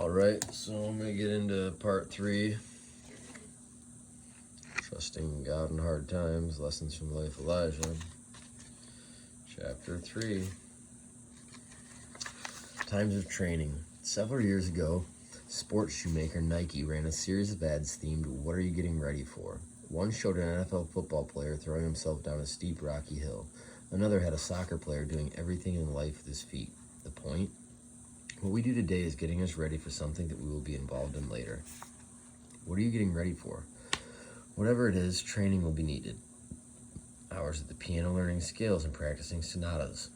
Alright, so I'm going to get into part 3. Trusting God in Hard Times, Lessons from the Life of Elijah. Chapter 3. Times of Training. Several years ago, sports shoemaker Nike ran a series of ads themed, "What are you getting ready for?" One showed an NFL football player throwing himself down a steep, rocky hill. Another had a soccer player doing everything in life with his feet. The point? What we do today is getting us ready for something that we will be involved in later. What are you getting ready for? Whatever it is, training will be needed. Hours at the piano learning scales and practicing sonatas.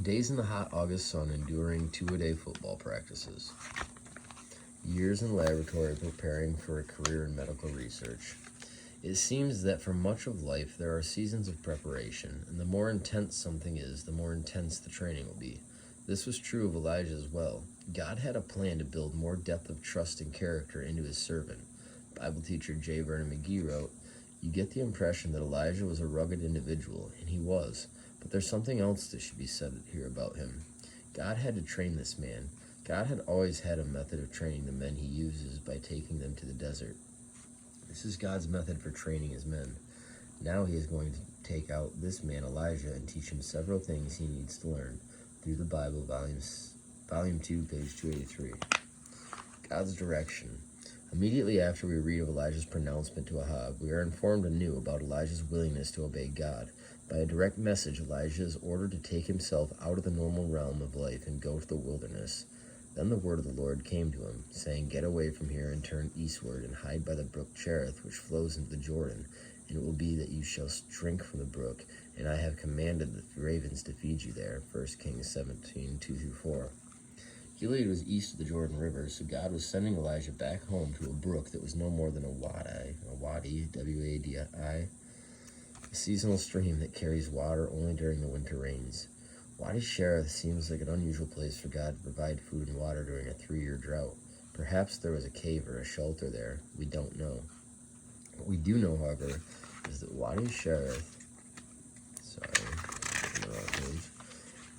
Days in the hot August sun enduring 2-a-day football practices. Years in laboratory preparing for a career in medical research. It seems that for much of life there are seasons of preparation, and the more intense something is, the more intense the training will be. This was true of Elijah as well. God had a plan to build more depth of trust and character into his servant. Bible teacher J. Vernon McGee wrote, "You get the impression that Elijah was a rugged individual, and he was, but there's something else that should be said here about him. God had to train this man. God had always had a method of training the men he uses by taking them to the desert. This is God's method for training his men. Now he is going to take out this man Elijah and teach him several things he needs to learn." Through the Bible, Volume 2, page 283. God's direction. Immediately after we read of Elijah's pronouncement to Ahab, we are informed anew about Elijah's willingness to obey God. By a direct message, Elijah is ordered to take himself out of the normal realm of life and go to the wilderness. Then the word of the Lord came to him, saying, "Get away from here and turn eastward and hide by the brook Cherith, which flows into the Jordan. And it will be that you shall drink from the brook, and I have commanded the ravens to feed you there." 1 Kings 17, 2-4. Gilead was east of the Jordan River, so God was sending Elijah back home to a brook that was no more than a wadi, W-A-D-I, a seasonal stream that carries water only during the winter rains. Wadi Cherith seems like an unusual place for God to provide food and water during a 3-year drought. Perhaps there was a cave or a shelter there. We don't know. What we do know, however, is that Wadi Cherith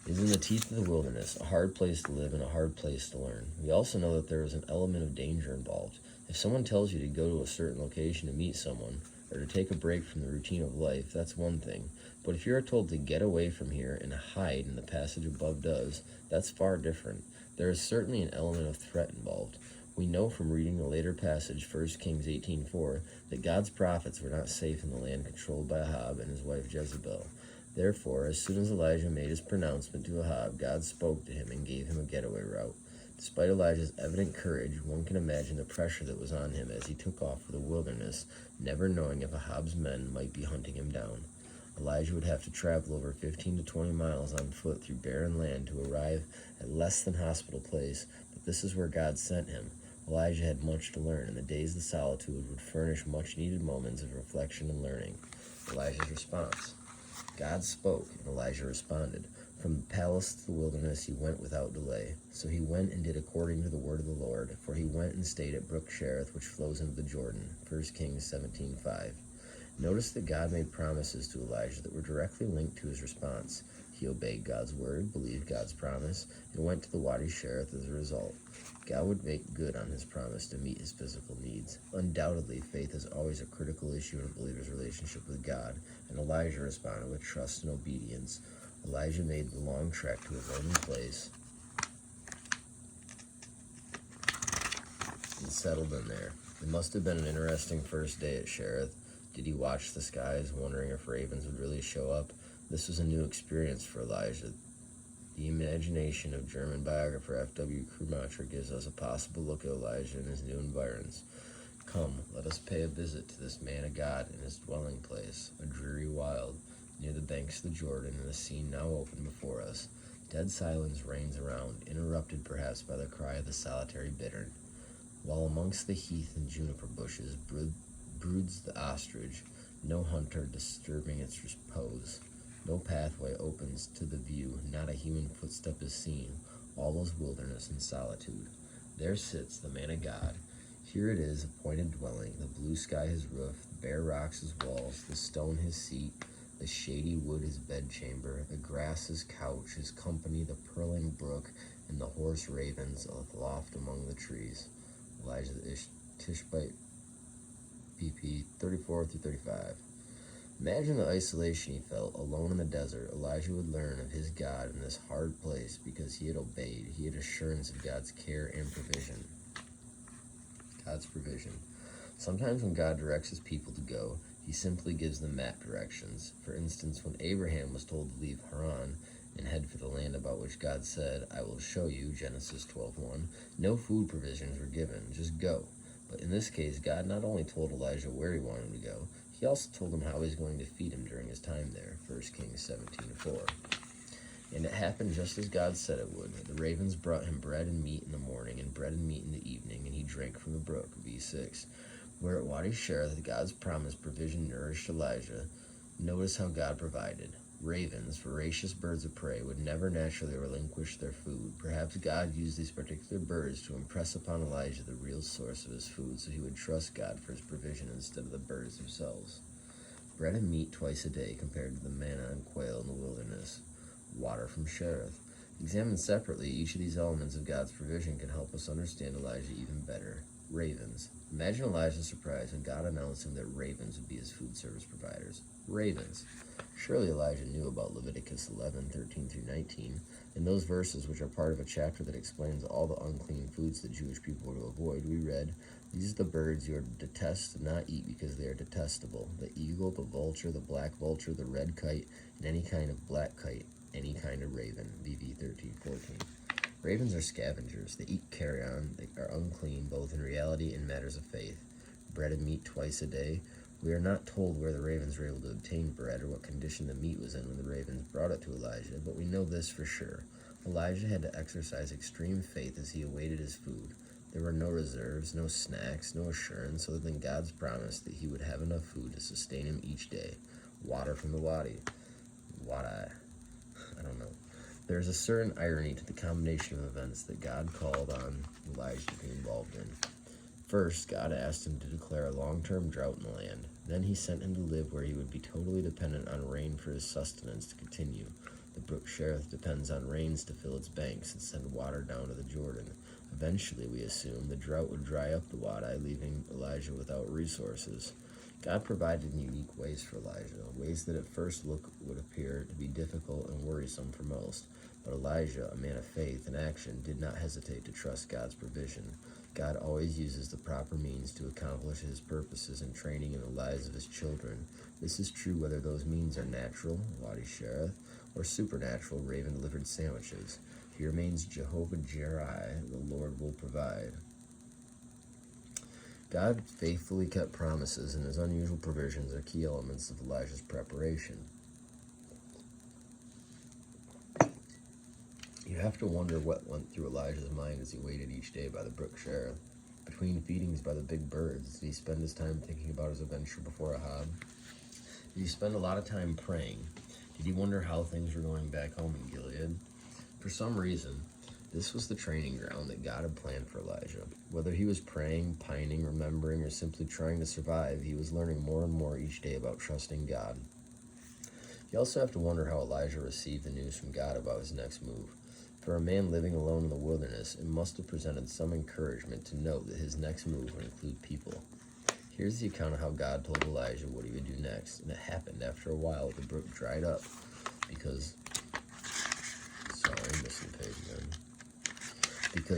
is in the teeth of the wilderness, a hard place to live and a hard place to learn. We also know that there is an element of danger involved. If someone tells you to go to a certain location to meet someone, or to take a break from the routine of life, that's one thing. But if you are told to get away from here and hide, and the passage above does, that's far different. There is certainly an element of threat involved. We know from reading the later passage, 1 Kings 18:4, that God's prophets were not safe in the land controlled by Ahab and his wife Jezebel. Therefore, as soon as Elijah made his pronouncement to Ahab, God spoke to him and gave him a getaway route. Despite Elijah's evident courage, one can imagine the pressure that was on him as he took off for the wilderness, never knowing if Ahab's men might be hunting him down. Elijah would have to travel over 15 to 20 miles on foot through barren land to arrive at less than hospital place, but this is where God sent him. Elijah had much to learn, and the days of solitude would furnish much-needed moments of reflection and learning. Elijah's response. God spoke, and Elijah responded. From the palace to the wilderness he went without delay. So he went and did according to the word of the Lord, for he went and stayed at brook Cherith, which flows into the Jordan. 1 Kings 17:5. Notice that God made promises to Elijah that were directly linked to his response. He obeyed God's word, believed God's promise, and went to the Wadi Cherith as a result. God would make good on his promise to meet his physical needs. Undoubtedly, faith is always a critical issue in a believer's relationship with God, and Elijah responded with trust and obedience. Elijah made the long trek to a lonely place and settled in there. It must have been an interesting first day at Cherith. Did he watch the skies, wondering if ravens would really show up? This was a new experience for Elijah. The imagination of German biographer F.W. Krummacher gives us a possible look at Elijah and his new environs. Come, let us pay a visit to this man of God in his dwelling place, a dreary wild, near the banks of the Jordan, and a scene now open before us. Dead silence reigns around, interrupted perhaps by the cry of the solitary bittern, while amongst the heath and juniper bushes broods the ostrich, no hunter disturbing its repose. No pathway opens to the view, not a human footstep is seen, all is wilderness and solitude. There sits the man of God. Here it is, appointed dwelling, the blue sky his roof, the bare rocks his walls, the stone his seat, the shady wood his bedchamber, the grass his couch, his company the purling brook, and the hoarse ravens aloft among the trees. Elijah the Tishbite, BP 34 through 35. Imagine the isolation he felt, alone in the desert. Elijah would learn of his God in this hard place because he had obeyed. He had assurance of God's care and provision. God's provision. Sometimes when God directs his people to go, he simply gives them map directions. For instance, when Abraham was told to leave Haran and head for the land about which God said, I will show you, Genesis 12:1, no food provisions were given, just go. But in this case, God not only told Elijah where he wanted him to go, he also told him how he was going to feed him during his time there, 1 Kings 17:4. And it happened just as God said it would. The ravens brought him bread and meat in the morning, and bread and meat in the evening, and he drank from the brook, V6. Where at Wadi Sherith, God's promised provision nourished Elijah. Notice how God provided. Ravens, voracious birds of prey, would never naturally relinquish their food. Perhaps God used these particular birds to impress upon Elijah the real source of his food, so he would trust God for his provision instead of the birds themselves. Bread and meat twice a day compared to the manna and quail in the wilderness. Water from Cherith. Examined separately, each of these elements of God's provision can help us understand Elijah even better. Ravens. Imagine Elijah's surprise when God announced him that ravens would be his food service providers. Ravens. Surely Elijah knew about Leviticus 11:13 through 19, in those verses which are part of a chapter that explains all the unclean foods that Jewish people were to avoid. We read, these are the birds you are to detest and not eat because they are detestable. The eagle, the vulture, the black vulture, the red kite, and any kind of black kite, any kind of raven, VV 13:14. Ravens are scavengers. They eat carrion. They are unclean both in reality and matters of faith. Bread and meat twice a day. We are not told where the ravens were able to obtain bread or what condition the meat was in when the ravens brought it to Elijah, but we know this for sure. Elijah had to exercise extreme faith as he awaited his food. There were no reserves, no snacks, no assurance other than God's promise that he would have enough food to sustain him each day. Water from the Wadi. Wadi. I don't know. There is a certain irony to the combination of events that God called on Elijah to be involved in. First, God asked him to declare a long-term drought in the land. Then he sent him to live where he would be totally dependent on rain for his sustenance to continue. The brook Cherith depends on rains to fill its banks and send water down to the Jordan. Eventually, we assume, the drought would dry up the Wadi, leaving Elijah without resources. God provided in unique ways for Elijah, ways that at first look would appear to be difficult and worrisome for most. But Elijah, a man of faith and action, did not hesitate to trust God's provision. God always uses the proper means to accomplish his purposes and training in the lives of his children. This is true whether those means are natural, Wadi Sherith, or supernatural, raven-delivered sandwiches. He remains Jehovah Jireh, the Lord will provide. God faithfully kept promises, and his unusual provisions are key elements of Elijah's preparation. You have to wonder what went through Elijah's mind as he waited each day by the brook Cherith. Between feedings by the big birds, did he spend his time thinking about his adventure before Ahab? Did he spend a lot of time praying? Did he wonder how things were going back home in Gilead? For some reason, this was the training ground that God had planned for Elijah. Whether he was praying, pining, remembering, or simply trying to survive, he was learning more and more each day about trusting God. You also have to wonder how Elijah received the news from God about his next move. For a man living alone in the wilderness, it must have presented some encouragement to note that his next move would include people. Here's the account of how God told Elijah what he would do next, and it happened after a while the brook dried up because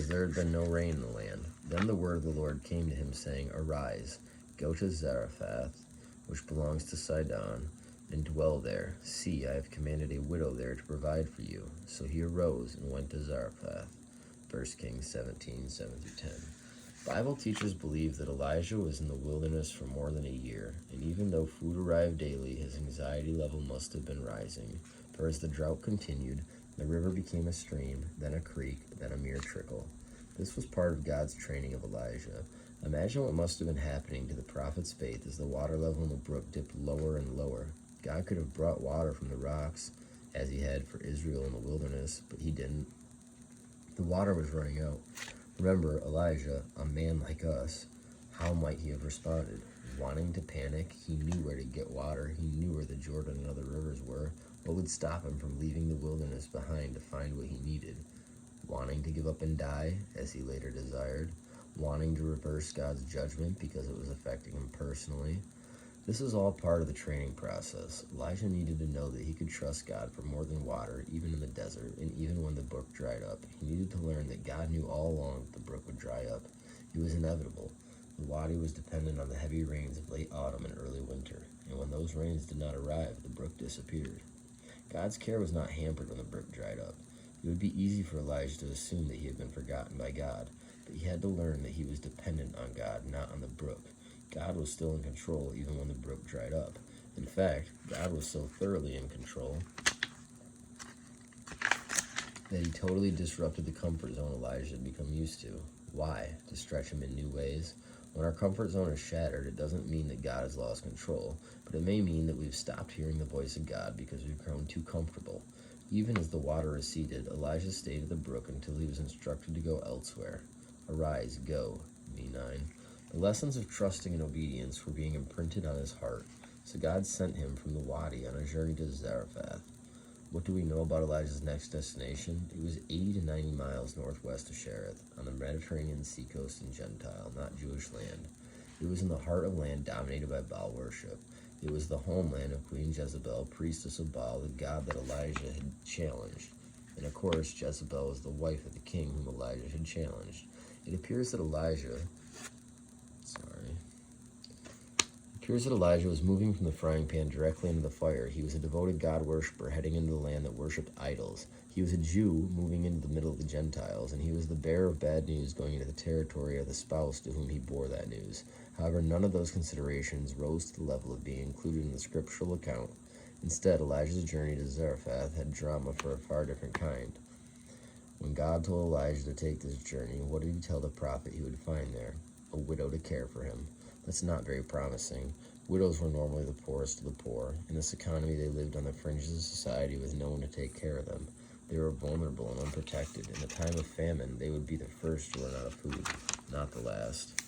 there had been no rain in the land. Then the word of the Lord came to him, saying, Arise, go to Zarephath, which belongs to Sidon, and dwell there. See, I have commanded a widow there to provide for you. So he arose and went to Zarephath. 1 Kings 17:7-10. Bible teachers believe that Elijah was in the wilderness for more than a year, and even though food arrived daily, his anxiety level must have been rising. For as the drought continued, the river became a stream, then a creek, then a mere trickle. This was part of God's training of Elijah. Imagine what must have been happening to the prophet's faith as the water level in the brook dipped lower and lower. God could have brought water from the rocks, as he had for Israel in the wilderness, but he didn't. The water was running out. Remember, Elijah, a man like us, how might he have responded? Wanting to panic, he knew where to get water. He knew where the Jordan and other rivers were. What would stop him from leaving the wilderness behind to find what he needed? wanting to give up and die, as he later desired, wanting to reverse God's judgment because it was affecting him personally. This was all part of the training process. Elijah needed to know that he could trust God for more than water, even in the desert, and even when the brook dried up. He needed to learn that God knew all along that the brook would dry up. It was inevitable. The Wadi was dependent on the heavy rains of late autumn and early winter, and when those rains did not arrive, the brook disappeared. God's care was not hampered when the brook dried up. It would be easy for Elijah to assume that he had been forgotten by God, but he had to learn that he was dependent on God, not on the brook. God was still in control even when the brook dried up. In fact, God was so thoroughly in control that he totally disrupted the comfort zone Elijah had become used to. Why? To stretch him in new ways. When our comfort zone is shattered, it doesn't mean that God has lost control, but it may mean that we've stopped hearing the voice of God because we've grown too comfortable. Even as the water receded, Elijah stayed at the brook until he was instructed to go elsewhere. Arise, go, V9. The lessons of trusting and obedience were being imprinted on his heart, so God sent him from the Wadi on a journey to Zarephath. What do we know about Elijah's next destination? It was 80 to 90 miles northwest of Cherith, on the Mediterranean seacoast in Gentile, not Jewish land. It was in the heart of land dominated by Baal worship. It was the homeland of Queen Jezebel, priestess of Baal, the god that Elijah had challenged. And of course, Jezebel was the wife of the king whom Elijah had challenged. It appears that Elijah was moving from the frying pan directly into the fire. He was a devoted God worshiper heading into the land that worshipped idols. He was a Jew moving into the middle of the Gentiles, and he was the bearer of bad news going into the territory of the spouse to whom he bore that news. However, none of those considerations rose to the level of being included in the scriptural account. Instead, Elijah's journey to Zarephath had drama for a far different kind. When God told Elijah to take this journey, what did he tell the prophet he would find there? A widow to care for him. That's not very promising. Widows were normally the poorest of the poor. In this economy, they lived on the fringes of society with no one to take care of them. They were vulnerable and unprotected. In the time of famine, they would be the first to run out of food, not the last.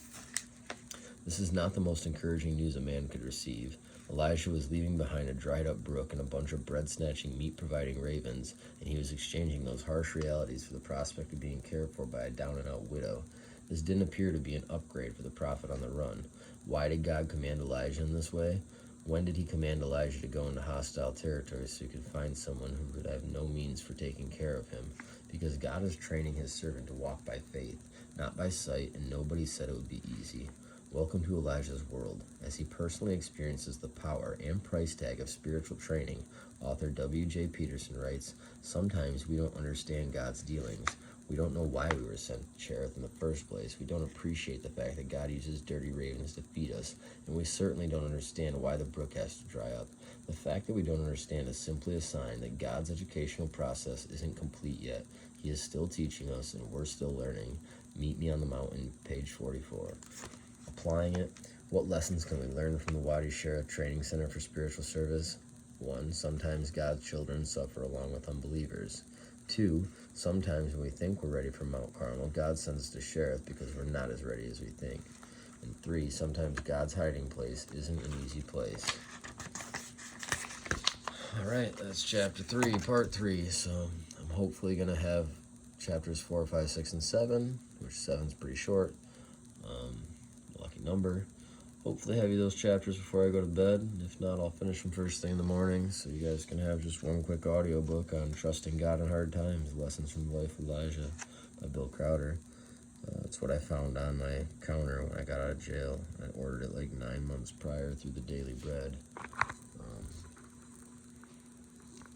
This is not the most encouraging news a man could receive. Elijah was leaving behind a dried-up brook and a bunch of bread-snatching, meat-providing ravens, and he was exchanging those harsh realities for the prospect of being cared for by a down-and-out widow. This didn't appear to be an upgrade for the prophet on the run. Why did God command Elijah in this way? When did he command Elijah to go into hostile territory so he could find someone who could have no means for taking care of him? Because God is training his servant to walk by faith, not by sight, and nobody said it would be easy. Welcome to Elijah's world. As he personally experiences the power and price tag of spiritual training, author W.J. Peterson writes, sometimes we don't understand God's dealings. We don't know why we were sent to Cherith in the first place. We don't appreciate the fact that God uses dirty ravens to feed us, and we certainly don't understand why the brook has to dry up. The fact that we don't understand is simply a sign that God's educational process isn't complete yet. He is still teaching us, and we're still learning. Meet me on the mountain, page 44. Applying it, what lessons can we learn from the Wadi Cherith Training Center for Spiritual Service? 1. Sometimes God's children suffer along with unbelievers. 2. Sometimes when we think we're ready for Mount Carmel, God sends us to Cherith because we're not as ready as we think. And 3. Sometimes God's hiding place isn't an easy place. All right, that's chapter 3, part 3. So I'm hopefully going to have chapters 4, 5, 6, and 7, which 7's pretty short. Lucky number. Hopefully have you those chapters before I go to bed. If not, I'll finish them first thing in the morning, so you guys can have just one quick audiobook on Trusting God in Hard Times, Lessons from the Life of Elijah by Bill Crowder. That's what I found on my counter when I got out of jail. I ordered it like 9 months prior through the Daily Bread,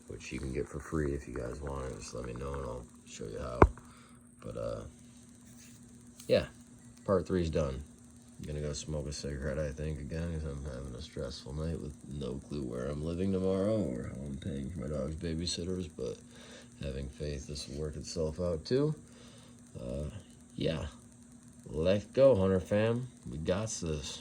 which you can get for free if you guys want it. Just let me know and I'll show you how. But, yeah, part 3 is done. I'm gonna go smoke a cigarette, I think, again, because I'm having a stressful night with no clue where I'm living tomorrow or how I'm paying for my dog's babysitters, but having faith this will work itself out too. Yeah, let's go, Hunter fam. We got this.